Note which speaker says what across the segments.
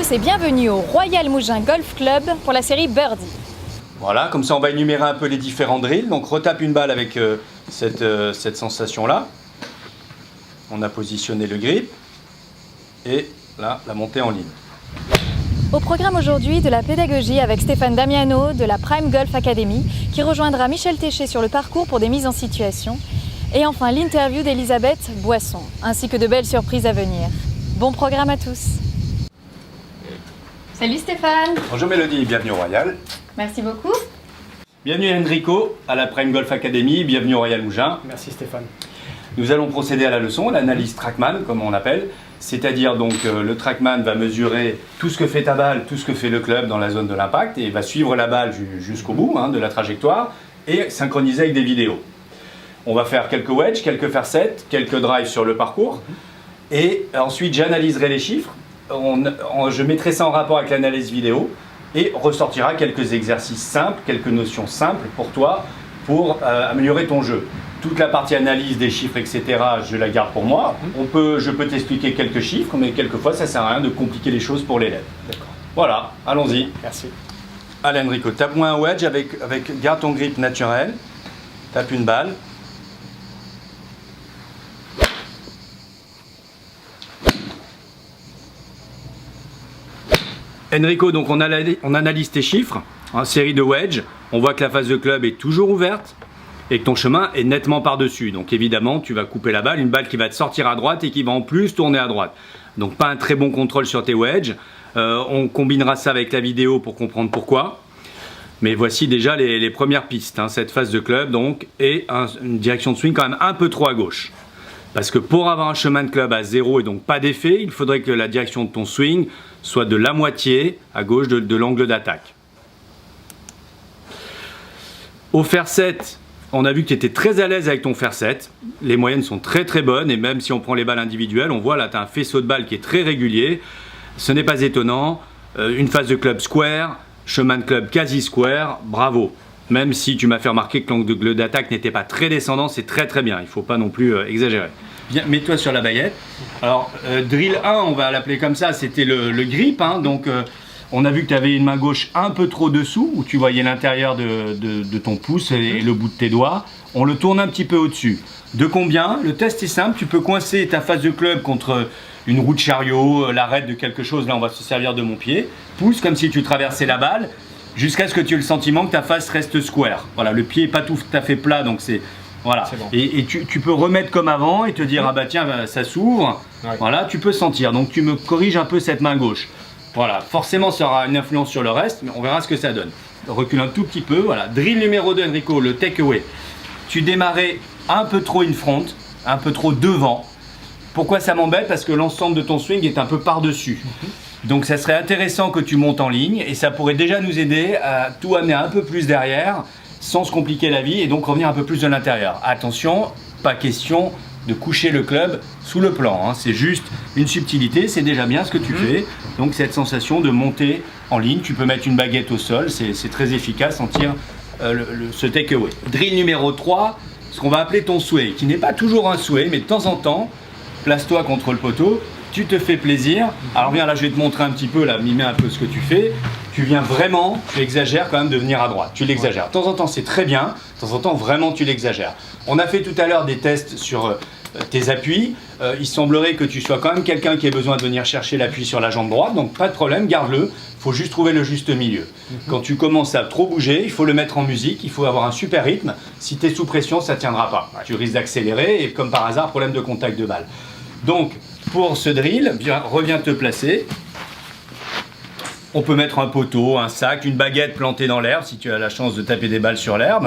Speaker 1: tous et bienvenue au Royal Mougins Golf Club pour la série Birdie.
Speaker 2: Voilà, comme ça on va énumérer un peu les différents drills. Donc retape une balle avec cette sensation-là. On a positionné le grip et là, la montée en ligne.
Speaker 1: Au programme aujourd'hui, de la pédagogie avec Stéphane Damiano de la Prime Golf Academy qui rejoindra Michel Téché sur le parcours pour des mises en situation. Et enfin l'interview d'Elisabeth Boisson, ainsi que de belles surprises à venir. Bon programme à tous. Salut Stéphane.
Speaker 2: Bonjour Mélodie, bienvenue au Royal.
Speaker 1: Merci beaucoup.
Speaker 2: Bienvenue Enrico à la Prime Golf Academy, bienvenue au Royal Mougins.
Speaker 3: Merci Stéphane.
Speaker 2: Nous allons procéder à la leçon, l'analyse Trackman comme on l'appelle. C'est-à-dire donc le Trackman va mesurer tout ce que fait ta balle, tout ce que fait le club dans la zone de l'impact et va suivre la balle jusqu'au bout de la trajectoire et synchroniser avec des vidéos. On va faire quelques wedges, quelques fair sets, quelques drives sur le parcours et ensuite j'analyserai les chiffres. Je mettrai ça en rapport avec l'analyse vidéo et ressortira quelques exercices simples, quelques notions simples pour toi pour améliorer ton jeu. Toute la partie analyse des chiffres, etc., je la garde pour moi. Je peux t'expliquer quelques chiffres, mais quelquefois ça ne sert à rien de compliquer les choses pour l'élève.
Speaker 3: D'accord.
Speaker 2: Voilà, allons-y.
Speaker 3: Merci.
Speaker 2: Allez Enrico, tape-moi un wedge garde ton grip naturel, tape une balle. Enrico, donc on analyse tes chiffres, en série de wedge. On voit que la face de club est toujours ouverte et que ton chemin est nettement par-dessus. Donc évidemment, tu vas couper la balle, une balle qui va te sortir à droite et qui va en plus tourner à droite. Donc pas un très bon contrôle sur tes wedges. On combinera ça avec la vidéo pour comprendre pourquoi. Mais voici déjà les premières pistes. Cette face de club donc, et une direction de swing quand même un peu trop à gauche. Parce que pour avoir un chemin de club à 0 et donc pas d'effet, il faudrait que la direction de ton swing soit de la moitié à gauche de l'angle d'attaque. Au fair set, on a vu que tu étais très à l'aise avec ton fair set. Les moyennes sont très très bonnes et même si on prend les balles individuelles, on voit là tu as un faisceau de balles qui est très régulier. Ce n'est pas étonnant. Une face de club square, chemin de club quasi square, bravo. Même si tu m'as fait remarquer que l'angle d'attaque n'était pas très descendant, c'est très très bien, il ne faut pas non plus exagérer. Bien, mets-toi sur la baguette. Alors, drill 1, on va l'appeler comme ça, c'était le grip. Donc, on a vu que tu avais une main gauche un peu trop dessous, où tu voyais l'intérieur de ton pouce et le bout de tes doigts. On le tourne un petit peu au-dessus. De combien? Le test est simple, tu peux coincer ta face de club contre une roue de chariot, l'arête de quelque chose, là on va se servir de mon pied. Pousse comme si tu traversais la balle. Jusqu'à ce que tu aies le sentiment que ta face reste square. Voilà, le pied n'est pas tout à fait plat, donc c'est... Voilà. Bon. Et tu peux remettre comme avant et te dire, ah bah tiens, ça s'ouvre. Ouais. Voilà, tu peux sentir. Donc tu me corriges un peu cette main gauche. Voilà, forcément ça aura une influence sur le reste, mais on verra ce que ça donne. Recule un tout petit peu, voilà. Drill numéro 2, Enrico, le takeaway. Tu démarrais un peu trop in front, un peu trop devant. Pourquoi ça m'embête? Parce que l'ensemble de ton swing est un peu par-dessus. Donc ça serait intéressant que tu montes en ligne et ça pourrait déjà nous aider à tout amener un peu plus derrière sans se compliquer la vie et donc revenir un peu plus de l'intérieur. Attention, pas question de coucher le club sous le plan, c'est juste une subtilité, c'est déjà bien ce que tu fais. Donc cette sensation de monter en ligne, tu peux mettre une baguette au sol, c'est très efficace, en tire ce takeaway. Drill numéro 3, ce qu'on va appeler ton sway, qui n'est pas toujours un sway, mais de temps en temps, place-toi contre le poteau. Tu te fais plaisir. Alors viens là, je vais te montrer un petit peu, là, mimer un peu ce que tu fais. Tu viens vraiment, tu exagères quand même de venir à droite. Tu l'exagères. De temps en temps, c'est très bien. De temps en temps, vraiment, tu l'exagères. On a fait tout à l'heure des tests sur tes appuis. Il semblerait que tu sois quand même quelqu'un qui ait besoin de venir chercher l'appui sur la jambe droite. Donc pas de problème, garde-le. Il faut juste trouver le juste milieu. Quand tu commences à trop bouger, il faut le mettre en musique. Il faut avoir un super rythme. Si tu es sous pression, ça ne tiendra pas. Tu risques d'accélérer et comme par hasard, problème de contact de balle. Donc, pour ce drill, reviens te placer. On peut mettre un poteau, un sac, une baguette plantée dans l'herbe si tu as la chance de taper des balles sur l'herbe.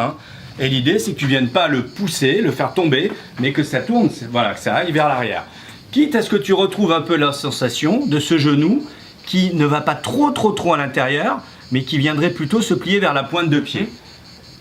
Speaker 2: Et l'idée, c'est que tu ne viennes pas le pousser, le faire tomber, mais que ça tourne, voilà, que ça aille vers l'arrière. Quitte à ce que tu retrouves un peu la sensation de ce genou qui ne va pas trop à l'intérieur, mais qui viendrait plutôt se plier vers la pointe de pied.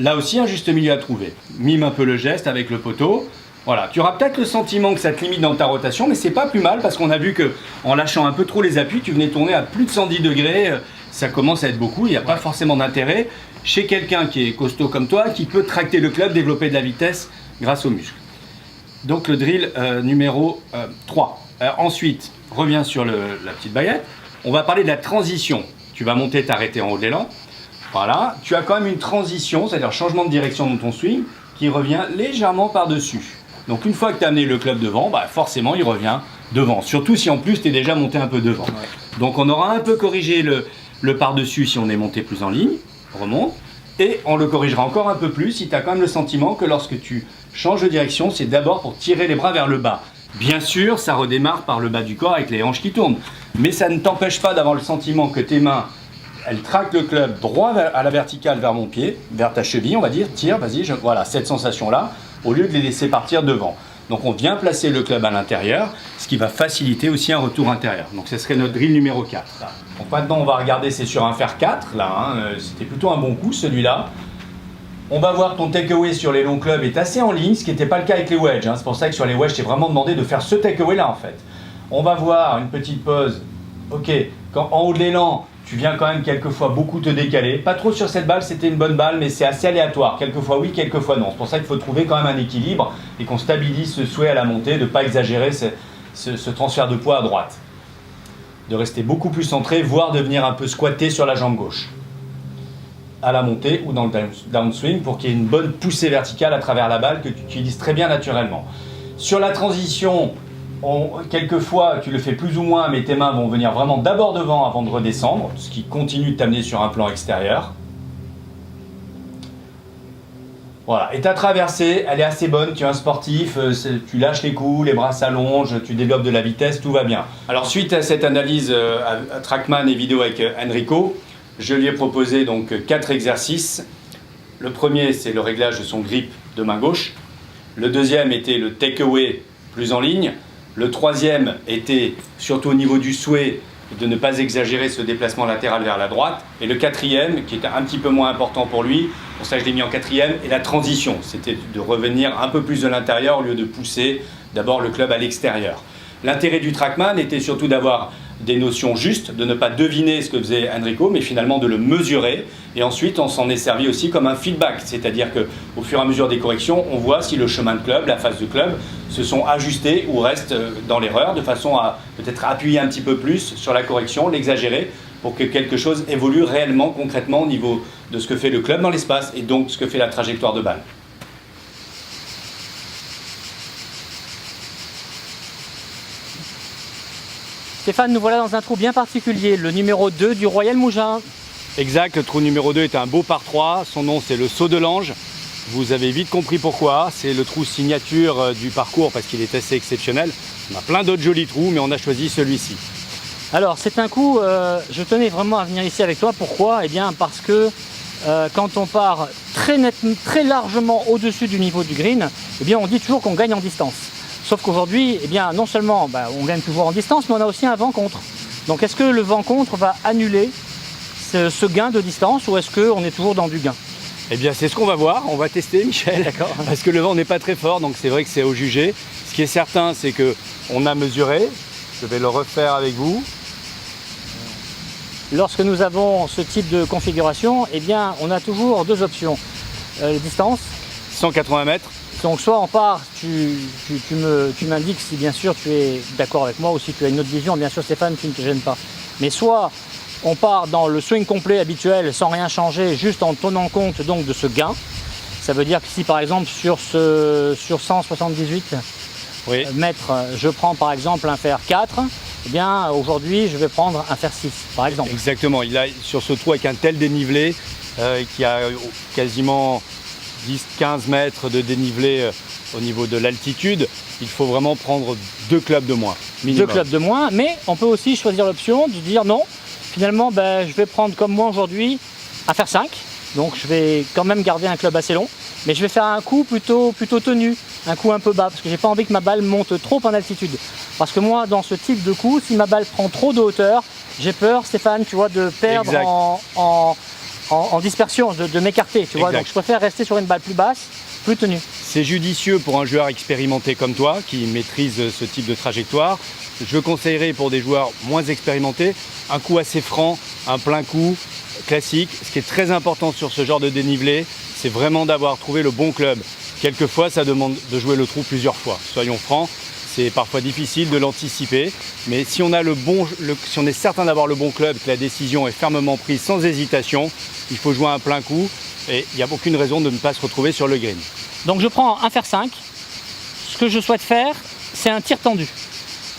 Speaker 2: Là aussi, un juste milieu à trouver. Mime un peu le geste avec le poteau. Voilà, tu auras peut-être le sentiment que ça te limite dans ta rotation, mais c'est pas plus mal parce qu'on a vu que en lâchant un peu trop les appuis, tu venais tourner à plus de 110 degrés, ça commence à être beaucoup, il n'y a pas forcément d'intérêt chez quelqu'un qui est costaud comme toi, qui peut tracter le club, développer de la vitesse grâce aux muscles. Donc le drill numéro 3. Ensuite, reviens sur la petite baguette, On va parler de la transition. Tu vas monter, t'arrêter en haut de l'élan. Voilà, tu as quand même une transition, c'est-à-dire changement de direction dans ton swing, qui revient légèrement par-dessus. Donc une fois que tu as amené le club devant, forcément il revient devant. Surtout si en plus tu es déjà monté un peu devant. Ouais. Donc on aura un peu corrigé le par-dessus si on est monté plus en ligne, remonte. Et on le corrigera encore un peu plus si tu as quand même le sentiment que lorsque tu changes de direction, c'est d'abord pour tirer les bras vers le bas. Bien sûr, ça redémarre par le bas du corps avec les hanches qui tournent. Mais ça ne t'empêche pas d'avoir le sentiment que tes mains, elles traquent le club droit à la verticale vers mon pied, vers ta cheville, on va dire, tire, vas-y, voilà, cette sensation-là, au lieu de les laisser partir devant. Donc on vient placer le club à l'intérieur, ce qui va faciliter aussi un retour intérieur. Donc ce serait notre drill numéro 4. Donc maintenant on va regarder, c'est sur un fer 4, là, c'était plutôt un bon coup celui-là. On va voir ton takeaway sur les longs clubs est assez en ligne, ce qui n'était pas le cas avec les wedges. C'est pour ça que sur les wedges, j'ai vraiment demandé de faire ce takeaway-là en fait. On va voir une petite pause. Ok, quand en haut de l'élan, tu viens quand même quelquefois beaucoup te décaler. Pas trop sur cette balle, c'était une bonne balle, mais c'est assez aléatoire. Quelquefois oui, quelquefois non. C'est pour ça qu'il faut trouver quand même un équilibre et qu'on stabilise ce souhait à la montée, de ne pas exagérer ce transfert de poids à droite. De rester beaucoup plus centré, voire de venir un peu squatter sur la jambe gauche. À la montée ou dans le downswing pour qu'il y ait une bonne poussée verticale à travers la balle que tu utilises très bien naturellement. Sur la transition, quelquefois tu le fais plus ou moins, mais tes mains vont venir vraiment d'abord devant avant de redescendre, ce qui continue de t'amener sur un plan extérieur. Voilà, et ta traversée, elle est assez bonne, tu es un sportif, tu lâches les coups, les bras s'allongent, tu développes de la vitesse, tout va bien. Alors suite à cette analyse à Trackman et vidéo avec Enrico, je lui ai proposé donc 4 exercices. Le premier, c'est le réglage de son grip de main gauche. Le deuxième était le takeaway plus en ligne. Le troisième était surtout au niveau du souhait de ne pas exagérer ce déplacement latéral vers la droite. Et le quatrième, qui était un petit peu moins important pour lui, pour ça je l'ai mis en quatrième, est la transition. C'était de revenir un peu plus de l'intérieur au lieu de pousser d'abord le club à l'extérieur. L'intérêt du Trackman était surtout d'avoir des notions justes, de ne pas deviner ce que faisait Enrico, mais finalement de le mesurer. Et ensuite, on s'en est servi aussi comme un feedback. C'est-à-dire qu'au fur et à mesure des corrections, on voit si le chemin de club, la phase de club, se sont ajustés ou restent dans l'erreur, de façon à peut-être appuyer un petit peu plus sur la correction, l'exagérer, pour que quelque chose évolue réellement, concrètement, au niveau de ce que fait le club dans l'espace, et donc ce que fait la trajectoire de balle.
Speaker 3: Stéphane, nous voilà dans un trou bien particulier, le numéro 2 du Royal Mougins.
Speaker 2: Exact, le trou numéro 2 est un beau par 3, son nom c'est le saut de l'ange. Vous avez vite compris pourquoi, c'est le trou signature du parcours parce qu'il est assez exceptionnel. On a plein d'autres jolis trous, mais on a choisi celui-ci.
Speaker 3: Alors c'est un coup, je tenais vraiment à venir ici avec toi, pourquoi? Eh bien parce que quand on part très largement au-dessus du niveau du green, eh bien on dit toujours qu'on gagne en distance. Sauf qu'aujourd'hui, eh bien, non seulement on gagne toujours en distance, mais on a aussi un vent contre. Donc est-ce que le vent contre va annuler ce gain de distance ou est-ce qu'on est toujours dans du gain?
Speaker 2: Eh bien c'est ce qu'on va voir, on va tester Michel, parce que le vent n'est pas très fort, donc c'est vrai que c'est au jugé. Ce qui est certain, c'est qu'on a mesuré, je vais le refaire avec vous.
Speaker 3: Lorsque nous avons ce type de configuration, eh bien, on a toujours deux options. Distance
Speaker 2: 180 mètres.
Speaker 3: Donc soit on part, tu m'indiques si bien sûr tu es d'accord avec moi ou si tu as une autre vision, bien sûr Stéphane, tu ne te gênes pas. Mais soit on part dans le swing complet habituel sans rien changer, juste en tenant compte donc de ce gain. Ça veut dire que si par exemple sur 178 mètres, je prends par exemple un fer 4, eh bien aujourd'hui je vais prendre un fer 6 par exemple.
Speaker 2: Exactement, il a sur ce trou avec un tel dénivelé qui a quasiment 10-15 mètres de dénivelé au niveau de l'altitude, il faut vraiment prendre 2 clubs de moins. Minimum.
Speaker 3: 2 clubs de moins, mais on peut aussi choisir l'option de dire non, finalement je vais prendre comme moi aujourd'hui un fer 5, donc je vais quand même garder un club assez long, mais je vais faire un coup plutôt tenu, un coup un peu bas, parce que j'ai pas envie que ma balle monte trop en altitude. Parce que moi, dans ce type de coup, si ma balle prend trop de hauteur, j'ai peur, Stéphane, tu vois, de perdre en dispersion, de m'écarter, tu vois. Donc je préfère rester sur une balle plus basse, plus tenue.
Speaker 2: C'est judicieux pour un joueur expérimenté comme toi, qui maîtrise ce type de trajectoire. Je conseillerais pour des joueurs moins expérimentés, un coup assez franc, un plein coup, classique. Ce qui est très important sur ce genre de dénivelé, c'est vraiment d'avoir trouvé le bon club. Quelquefois, ça demande de jouer le trou plusieurs fois. Soyons francs, c'est parfois difficile de l'anticiper. Mais si on est certain d'avoir le bon club, que la décision est fermement prise sans hésitation, il faut jouer un plein coup et il n'y a aucune raison de ne pas se retrouver sur le green.
Speaker 3: Donc je prends un fer 5. Ce que je souhaite faire, c'est un tir tendu.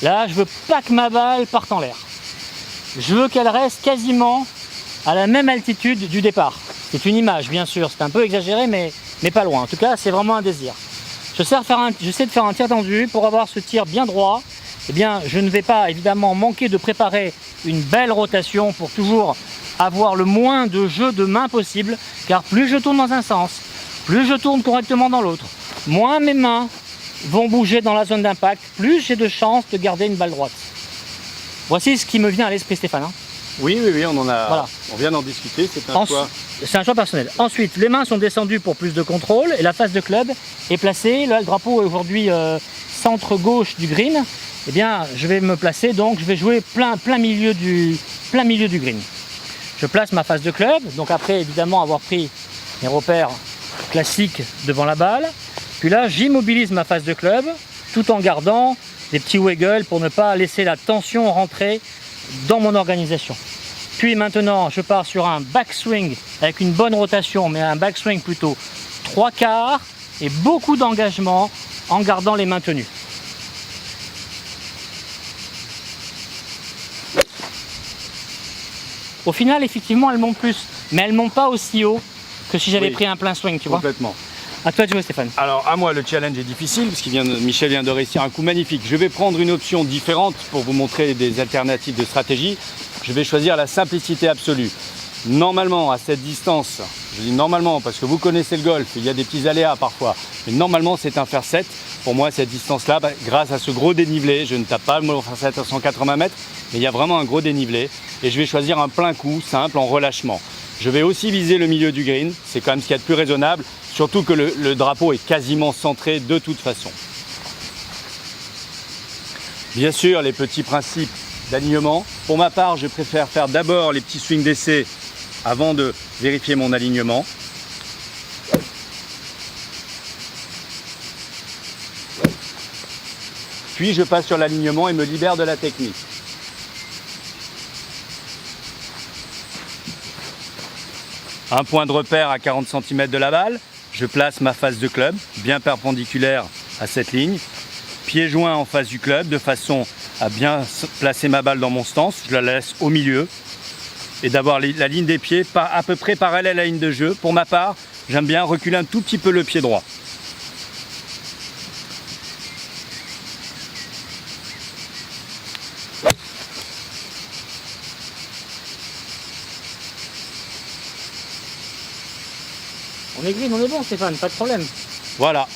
Speaker 3: Là, je veux pas que ma balle parte en l'air. Je veux qu'elle reste quasiment à la même altitude du départ. C'est une image, bien sûr, c'est un peu exagéré, mais pas loin. En tout cas, c'est vraiment un désir. J'essaie de faire un tir tendu pour avoir ce tir bien droit. Eh bien, je ne vais pas évidemment manquer de préparer une belle rotation pour toujours avoir le moins de jeu de main possible, car plus je tourne dans un sens, plus je tourne correctement dans l'autre, moins mes mains vont bouger dans la zone d'impact, plus j'ai de chances de garder une balle droite. Voici ce qui me vient à l'esprit, Stéphane.
Speaker 2: Oui, on vient d'en discuter, c'est un choix.
Speaker 3: C'est un choix personnel. Ensuite, les mains sont descendues pour plus de contrôle et la face de club est placée. Là, le drapeau est aujourd'hui centre gauche du green. Eh bien, je vais me placer, donc je vais jouer plein milieu du green. Je place ma face de club, donc après évidemment avoir pris mes repères classiques devant la balle. Puis là, j'immobilise ma face de club tout en gardant des petits wiggles pour ne pas laisser la tension rentrer dans mon organisation. Puis maintenant, je pars sur un backswing avec une bonne rotation, mais un backswing plutôt 3/4 et beaucoup d'engagement en gardant les mains tenues. Au final, effectivement, elle monte plus, mais elle monte pas aussi haut que si j'avais pris un plein swing, tu vois.
Speaker 2: Complètement.
Speaker 3: À toi de jouer, Stéphane.
Speaker 2: Alors à moi, le challenge est difficile parce Michel vient de réussir un coup magnifique. Je vais prendre une option différente pour vous montrer des alternatives de stratégie. Je vais choisir la simplicité absolue. Normalement, à cette distance, je dis normalement parce que vous connaissez le golf, il y a des petits aléas parfois, mais normalement c'est un fer 7. Pour moi, cette distance-là, grâce à ce gros dénivelé, je ne tape pas mon fer 7 à 180 mètres, mais il y a vraiment un gros dénivelé et je vais choisir un plein coup simple en relâchement. Je vais aussi viser le milieu du green, c'est quand même ce qu'il y a de plus raisonnable, surtout que le drapeau est quasiment centré de toute façon. Bien sûr, les petits principes d'alignement. Pour ma part, je préfère faire d'abord les petits swings d'essai avant de vérifier mon alignement. Puis je passe sur l'alignement et me libère de la technique. Un point de repère à 40 cm de la balle, je place ma face de club, bien perpendiculaire à cette ligne. Pieds joints en face du club, de façon à bien placer ma balle dans mon stance. Je la laisse au milieu et d'avoir la ligne des pieds à peu près parallèle à la ligne de jeu. Pour ma part, j'aime bien reculer un tout petit peu le pied droit.
Speaker 3: On est green, on est bon, Stéphane, pas de problème.
Speaker 2: Voilà.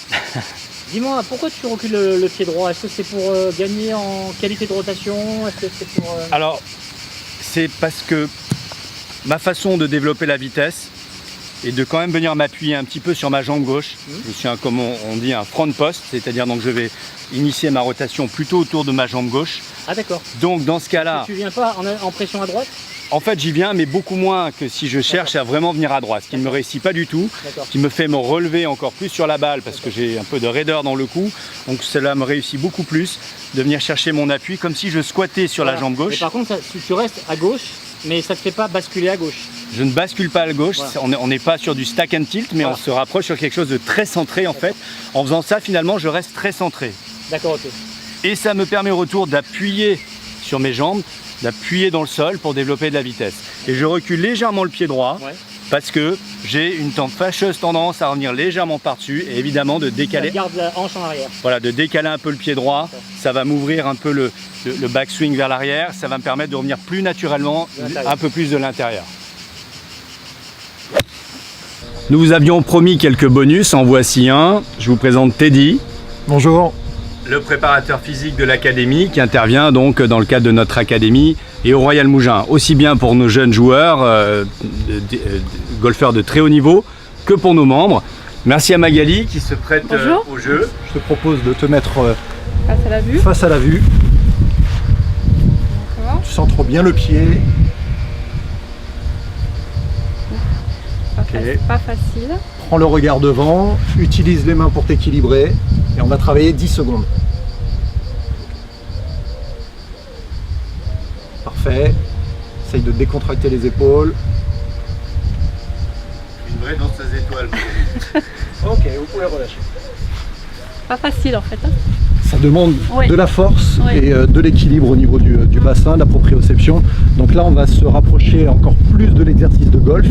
Speaker 3: Dis-moi, pourquoi tu recules le pied droit? Est-ce que c'est pour gagner en qualité de rotation? Est-ce que c'est pour...
Speaker 2: Alors, c'est parce que ma façon de développer la vitesse et de quand même venir m'appuyer un petit peu sur ma jambe gauche. Je suis comme on dit un front post, c'est-à-dire donc je vais initier ma rotation plutôt autour de ma jambe gauche.
Speaker 3: Ah d'accord.
Speaker 2: Donc dans ce cas-là...
Speaker 3: Tu viens pas en pression à droite?
Speaker 2: En fait, j'y viens, mais beaucoup moins que si je cherche à vraiment venir à droite, ce qui ne me réussit pas du tout, ce qui me fait me relever encore plus sur la balle parce que j'ai un peu de raideur dans le cou. Donc cela me réussit beaucoup plus de venir chercher mon appui comme si je squattais sur la jambe gauche.
Speaker 3: Mais par contre, tu restes à gauche, mais ça ne te fait pas basculer à gauche.
Speaker 2: Je ne bascule pas à gauche, on n'est pas sur du stack and tilt, mais on se rapproche sur quelque chose de très centré en fait. En faisant ça, finalement, je reste très centré.
Speaker 3: D'accord, ok.
Speaker 2: Et ça me permet au retour d'appuyer sur mes jambes, d'appuyer dans le sol pour développer de la vitesse. Et je recule légèrement le pied droit parce que j'ai une fâcheuse tendance à revenir légèrement par-dessus et évidemment de décaler.
Speaker 3: Ça garde la hanche en arrière.
Speaker 2: Voilà, de décaler un peu le pied droit. Ça va m'ouvrir un peu le backswing vers l'arrière. Ça va me permettre de revenir plus naturellement, un peu plus de l'intérieur. Nous vous avions promis quelques bonus, en voici un. Je vous présente Teddy.
Speaker 4: Bonjour.
Speaker 2: Le préparateur physique de l'académie qui intervient donc dans le cadre de notre académie et au Royal Mougins, aussi bien pour nos jeunes joueurs, golfeurs de très haut niveau, que pour nos membres. Merci à Magali qui se prête au jeu.
Speaker 4: Je te propose de te mettre
Speaker 5: face à la vue.
Speaker 4: Face à la vue. Tu centres bien le pied.
Speaker 5: Pas facile.
Speaker 4: Prends le regard devant, utilise les mains pour t'équilibrer et on va travailler 10 secondes. Parfait. Essaye de décontracter les épaules.
Speaker 2: Une vraie danseuse étoile.
Speaker 4: Ok, vous pouvez relâcher.
Speaker 5: Pas facile en fait. Hein.
Speaker 4: Ça demande
Speaker 5: Oui.
Speaker 4: de la force
Speaker 5: Oui.
Speaker 4: et de l'équilibre au niveau du bassin, de la proprioception. Donc là, on va se rapprocher encore plus de l'exercice de golf.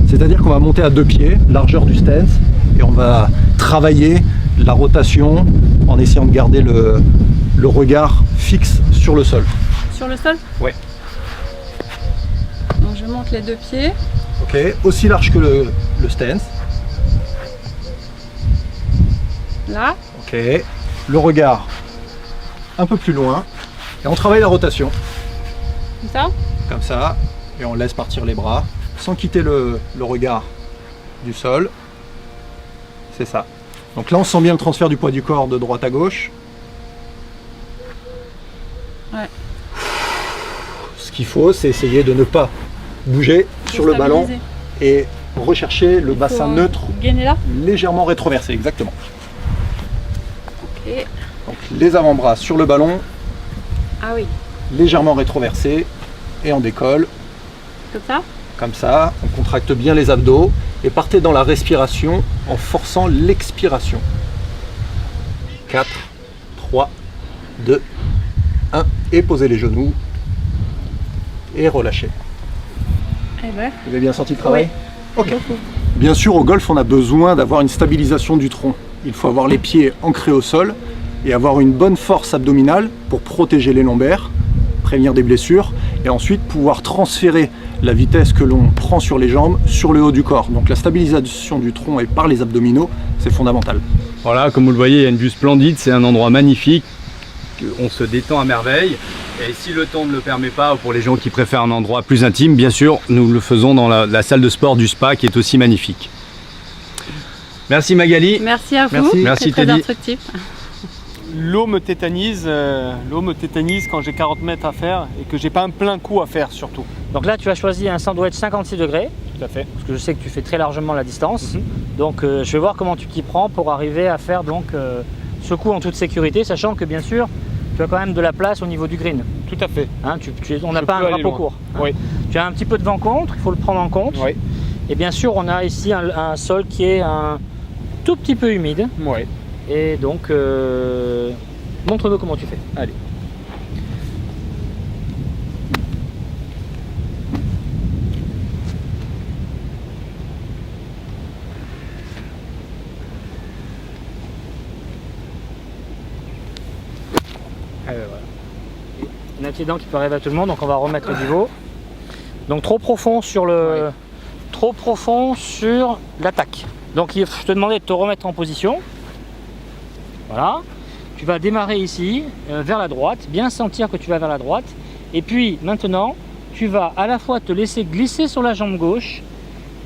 Speaker 4: C'est-à-dire qu'on va monter à 2 pieds, largeur du stance, et on va travailler la rotation en essayant de garder le regard fixe sur le sol.
Speaker 5: Sur le sol?
Speaker 4: Ouais.
Speaker 5: Donc je monte les 2 pieds.
Speaker 4: Ok, aussi large que le stance.
Speaker 5: Là.
Speaker 4: Ok, le regard un peu plus loin. Et on travaille la rotation,
Speaker 5: Comme ça.
Speaker 4: comme ça. Et on laisse partir les bras, sans quitter le regard du sol. C'est ça. Donc là, on sent bien le transfert du poids du corps de droite à gauche.
Speaker 5: Ouais.
Speaker 4: Ce qu'il faut, c'est essayer de ne pas bouger sur le ballon
Speaker 5: Stabiliser.
Speaker 4: et rechercher le bassin
Speaker 5: Faut,
Speaker 4: neutre
Speaker 5: gainer là.
Speaker 4: légèrement rétroversé, exactement.
Speaker 5: Et...
Speaker 4: Donc les avant-bras sur le ballon,
Speaker 5: Ah oui.
Speaker 4: légèrement rétroversés, et on décolle,
Speaker 5: Comme ça.
Speaker 4: comme ça, on contracte bien les abdos, et partez dans la respiration en forçant l'expiration. 4, 3, 2, 1, et posez les genoux, et relâchez.
Speaker 5: Eh ben.
Speaker 4: Vous avez bien senti le travail? Ok.
Speaker 5: Beaucoup.
Speaker 4: Bien sûr, au golf, on a besoin d'avoir une stabilisation du tronc. Il faut avoir les pieds ancrés au sol et avoir une bonne force abdominale pour protéger les lombaires, prévenir des blessures, et ensuite pouvoir transférer la vitesse que l'on prend sur les jambes sur le haut du corps. Donc la stabilisation du tronc et par les abdominaux, c'est fondamental.
Speaker 2: Voilà, comme vous le voyez, il y a une vue splendide, c'est un endroit magnifique. On se détend à merveille. Et si le temps ne le permet pas, ou pour les gens qui préfèrent un endroit plus intime, bien sûr, nous le faisons dans la salle de sport du spa qui est aussi magnifique. Merci Magali.
Speaker 5: Merci à vous.
Speaker 4: Merci.
Speaker 2: Merci,
Speaker 5: C'est très
Speaker 2: Teddy.
Speaker 5: instructif.
Speaker 3: L'eau me tétanise quand j'ai 40 mètres à faire et que j'ai pas un plein coup à faire surtout. Donc là tu as choisi un sandwich 56 degrés. Tout à fait. Parce que je sais que tu fais très largement la distance. Donc je vais voir comment tu t'y prends pour arriver à faire donc ce coup en toute sécurité, sachant que bien sûr tu as quand même de la place au niveau du green. Tout à fait. Hein, on n'a pas un drapeau court. Hein. Oui. Tu as un petit peu de vent contre, il faut le prendre en compte. Oui. Et bien sûr on a ici un sol qui est un tout petit peu humide. Oui. Et donc, montre-nous comment tu fais. Allez. Voilà. Un accident qui peut arriver à tout le monde, donc on va remettre le niveau. Donc trop profond sur trop profond sur l'attaque. Donc je te demandais de te remettre en position. Voilà, tu vas démarrer ici vers la droite, bien sentir que tu vas vers la droite. Et puis maintenant, tu vas à la fois te laisser glisser sur la jambe gauche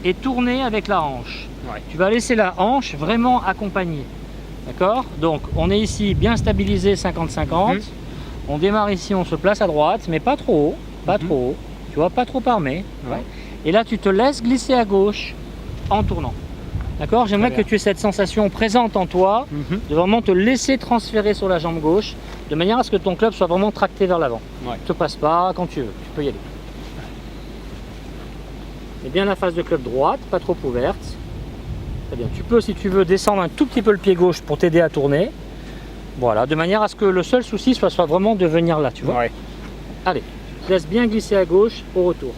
Speaker 3: et tourner avec la hanche. Ouais. Tu vas laisser la hanche vraiment accompagner. D'accord? Donc on est ici bien stabilisé 50-50. On démarre ici, on se place à droite, mais pas trop haut, pas trop haut. Tu vois, pas trop armé. Ouais. Et là, tu te laisses glisser à gauche en tournant. D'accord? J'aimerais que tu aies cette sensation présente en toi, de vraiment te laisser transférer sur la jambe gauche, de manière à ce que ton club soit vraiment tracté vers l'avant. Ouais. Ne te passe pas quand tu veux, tu peux y aller. Et bien la face de club droite, pas trop ouverte. Très bien. Tu peux, si tu veux, descendre un tout petit peu le pied gauche pour t'aider à tourner. Voilà, de manière à ce que le seul souci soit vraiment de venir là, tu vois. Ouais. Allez, tu te laisses bien glisser à gauche au retour.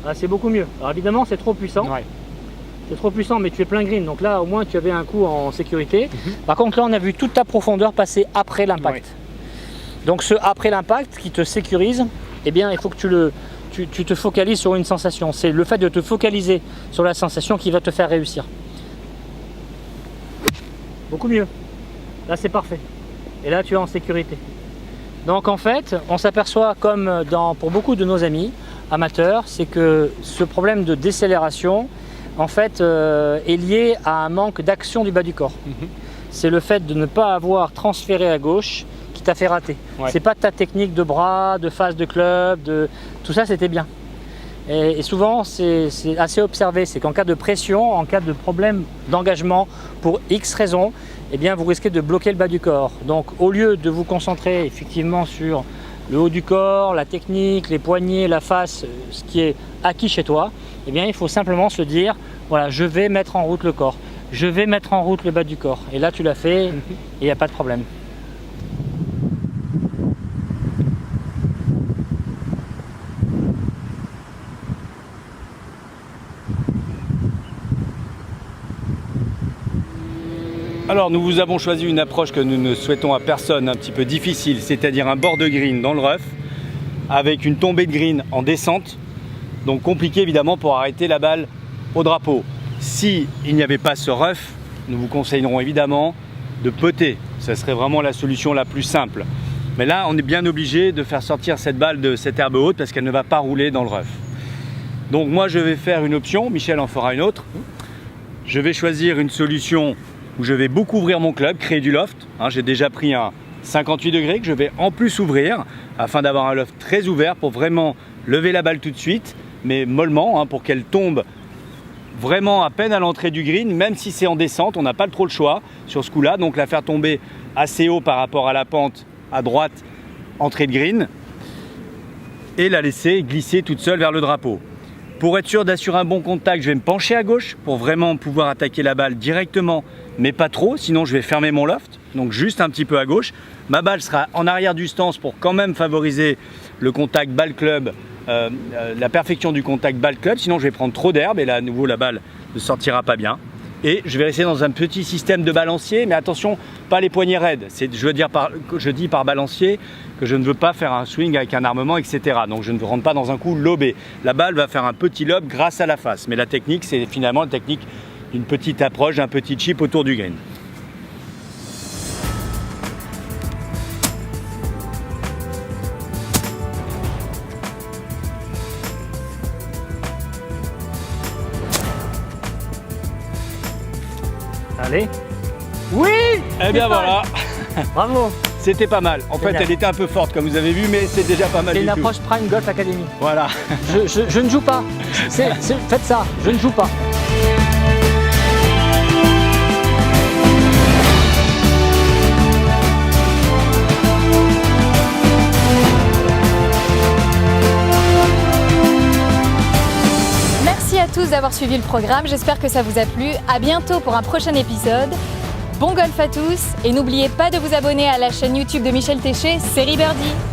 Speaker 3: Là, c'est beaucoup mieux. Alors évidemment, c'est trop puissant. Ouais. C'est trop puissant, mais tu es plein green, donc là au moins tu avais un coup en sécurité. Par contre là on a vu toute ta profondeur passer après l'impact. Donc ce après l'impact qui te sécurise, eh bien il faut que tu te focalises sur une sensation. C'est le fait de te focaliser sur la sensation qui va te faire réussir. Beaucoup mieux. Là c'est parfait. Et là tu es en sécurité. Donc en fait, on s'aperçoit comme pour beaucoup de nos amis amateurs, c'est que ce problème de décélération en fait est lié à un manque d'action du bas du corps. C'est le fait de ne pas avoir transféré à gauche qui t'a fait rater. Ouais. C'est pas ta technique de bras, de face de club, tout ça c'était bien. Et souvent c'est assez observé, c'est qu'en cas de pression, en cas de problème d'engagement pour X raisons, eh bien vous risquez de bloquer le bas du corps. Donc au lieu de vous concentrer effectivement sur le haut du corps, la technique, les poignets, la face, ce qui est acquis chez toi, eh bien il faut simplement se dire, voilà, je vais mettre en route le corps, je vais mettre en route le bas du corps. Et là tu l'as fait et il n'y a pas de problème.
Speaker 2: Alors nous vous avons choisi une approche que nous ne souhaitons à personne, un petit peu difficile, c'est-à-dire un bord de green dans le rough, avec une tombée de green en descente, donc compliqué évidemment pour arrêter la balle au drapeau. Si il n'y avait pas ce rough, nous vous conseillerons évidemment de putter, ça serait vraiment la solution la plus simple. Mais là on est bien obligé de faire sortir cette balle de cette herbe haute parce qu'elle ne va pas rouler dans le rough. Donc moi je vais faire une option, Michel en fera une autre. Je vais choisir une solution où je vais beaucoup ouvrir mon club, créer du loft. J'ai déjà pris un 58 degrés que je vais en plus ouvrir afin d'avoir un loft très ouvert pour vraiment lever la balle tout de suite, mais mollement, pour qu'elle tombe vraiment à peine à l'entrée du green, même si c'est en descente, on n'a pas trop le choix sur ce coup-là, donc la faire tomber assez haut par rapport à la pente à droite, entrée de green, et la laisser glisser toute seule vers le drapeau. Pour être sûr d'assurer un bon contact, je vais me pencher à gauche pour vraiment pouvoir attaquer la balle directement, mais pas trop, sinon je vais fermer mon loft, donc juste un petit peu à gauche. Ma balle sera en arrière du stance pour quand même favoriser le contact balle club, la perfection du contact balle club, sinon je vais prendre trop d'herbe et là à nouveau la balle ne sortira pas bien. Et je vais rester dans un petit système de balancier, mais attention, pas les poignets raides. Je dis par balancier que je ne veux pas faire un swing avec un armement, etc. Donc je ne rentre pas dans un coup lobé. La balle va faire un petit lob grâce à la face. Mais la technique, c'est finalement la technique d'une petite approche, d'un petit chip autour du green.
Speaker 3: Allez. Oui.
Speaker 2: Eh bien voilà,
Speaker 3: Bravo.
Speaker 2: c'était pas mal. En fait,
Speaker 3: Génial.
Speaker 2: elle était un peu forte comme vous avez vu, mais c'est déjà pas mal
Speaker 3: C'est
Speaker 2: du
Speaker 3: une
Speaker 2: tout.
Speaker 3: approche Prime Golf Academy.
Speaker 2: Voilà.
Speaker 3: Je ne joue pas. Faites ça, je ne joue pas.
Speaker 1: Merci à tous d'avoir suivi le programme, j'espère que ça vous a plu. À bientôt pour un prochain épisode. Bon golf à tous et n'oubliez pas de vous abonner à la chaîne YouTube de Michel Téché, Série Birdie.